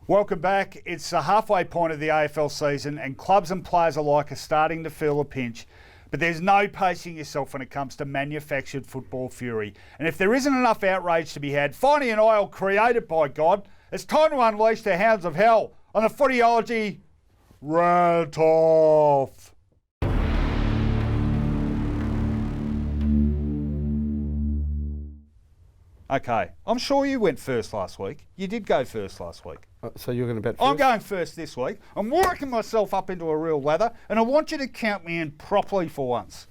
Welcome back. It's the halfway point of the AFL season and clubs and players alike are starting to feel a pinch. But there's no pacing yourself when it comes to manufactured football fury. And if there isn't enough outrage to be had, Finey and I will create it, by God. It's time to unleash the hounds of hell on the Footyology Rant-Off. Okay, I'm sure you went first last week. You did go first last week. So you're going to bet first? I'm going first this week. I'm working myself up into a real lather, and I want you to count me in properly for once.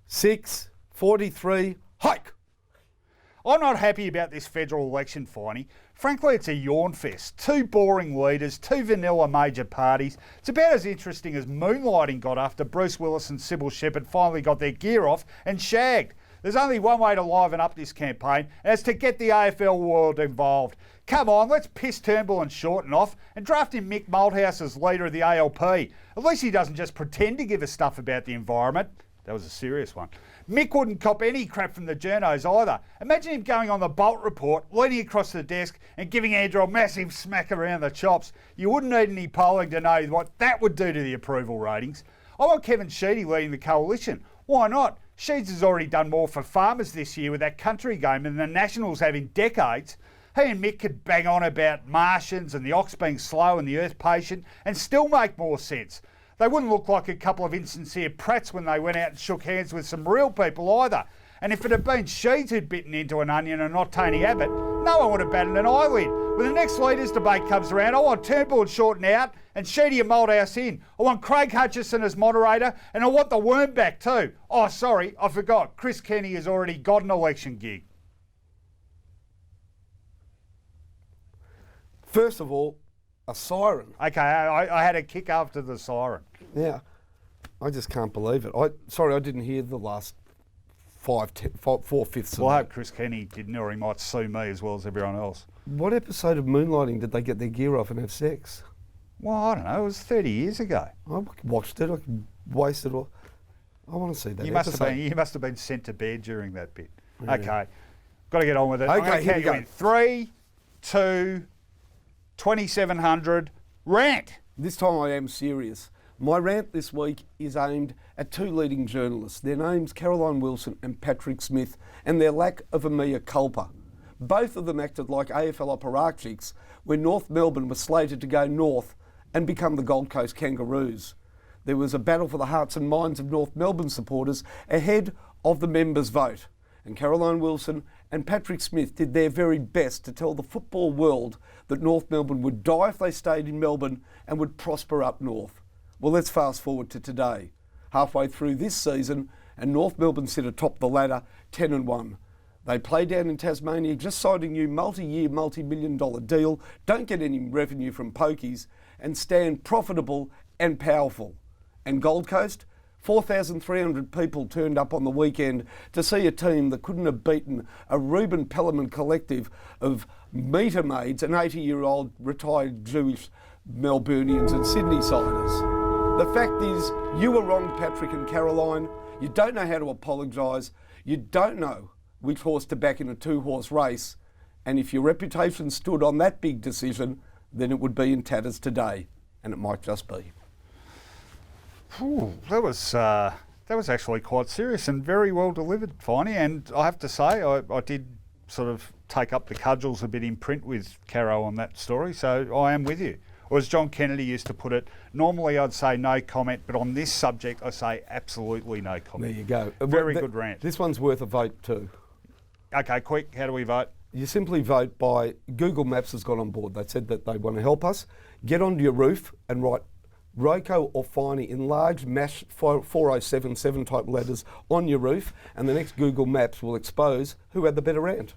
6, 43, hike! I'm not happy about this federal election, Finey. Frankly, it's a yawn fest. Two boring leaders, two vanilla major parties. It's about as interesting as moonlighting got after Bruce Willis and Sybil Shepherd finally got their gear off and shagged. There's only one way to liven up this campaign, and it's to get the AFL world involved. Come on, let's piss Turnbull and Shorten off and draft in Mick Malthouse as leader of the ALP. At least he doesn't just pretend to give us stuff about the environment. That was a serious one. Mick wouldn't cop any crap from the journos either. Imagine him going on the Bolt report, leaning across the desk and giving Andrew a massive smack around the chops. You wouldn't need any polling to know what that would do to the approval ratings. I want Kevin Sheedy leading the coalition. Why not? Sheeds has already done more for farmers this year with that country game than the Nationals have in decades. He and Mick could bang on about Martians and the ox being slow and the earth patient and still make more sense. They wouldn't look like a couple of insincere prats when they went out and shook hands with some real people either. And if it had been Sheeds who'd bitten into an onion and not Tony Abbott, no one would have batted an eyelid. When the next leaders debate comes around, I want Turnbull and Shorten out and Sheedy and Malthouse in. I want Craig Hutchison as moderator and I want the worm back too. Oh, sorry, I forgot. Chris Kenny has already got an election gig. First of all, a siren. Okay, I had a kick after the siren. Yeah, I just can't believe it. I didn't hear the last 4/5. Well, I hope Chris Kenny didn't, or he might sue me as well as everyone else. What episode of Moonlighting did they get their gear off and have sex? Well, I don't know. It was 30 years ago. I watched it. I wasted all. I want to see that. You must have been sent to bed during that bit. Yeah. Okay, got to get on with it. Okay, here we go. 3, 2, 2700. Rant. This time I am serious. My rant this week is aimed at two leading journalists. Their names Caroline Wilson and Patrick Smith, and their lack of a mea culpa. Both of them acted like AFL apparatchiks when North Melbourne was slated to go north and become the Gold Coast Kangaroos. There was a battle for the hearts and minds of North Melbourne supporters ahead of the members' vote. And Caroline Wilson and Patrick Smith did their very best to tell the football world that North Melbourne would die if they stayed in Melbourne and would prosper up north. Well, let's fast forward to today. Halfway through this season, and North Melbourne sit atop the ladder, 10-1. They play down in Tasmania, just signed a new multi-year, multi-million-dollar deal, don't get any revenue from pokies, and stand profitable and powerful. And Gold Coast? 4,300 people turned up on the weekend to see a team that couldn't have beaten a Reuben Pellerman collective of meter maids and 80-year-old retired Jewish Melburnians and Sydney-siders. The fact is, you were wrong, Patrick and Caroline. You don't know how to apologise. You don't know which horse to back in a two-horse race. And if your reputation stood on that big decision, then it would be in tatters today. And it might just be. Ooh, that was actually quite serious and very well delivered, Finey. And I have to say, I did sort of take up the cudgels a bit in print with Caro on that story, so I am with you. Or as John Kennedy used to put it, normally I'd say no comment, but on this subject I say absolutely no comment. There you go. Very good rant. This one's worth a vote too. Okay, quick, how do we vote? You simply vote by, Google Maps has got on board. They said that they want to help us. Get onto your roof and write Ro-Co or Finey in large MASH 4077 type letters on your roof, and the next Google Maps will expose who had the better rant.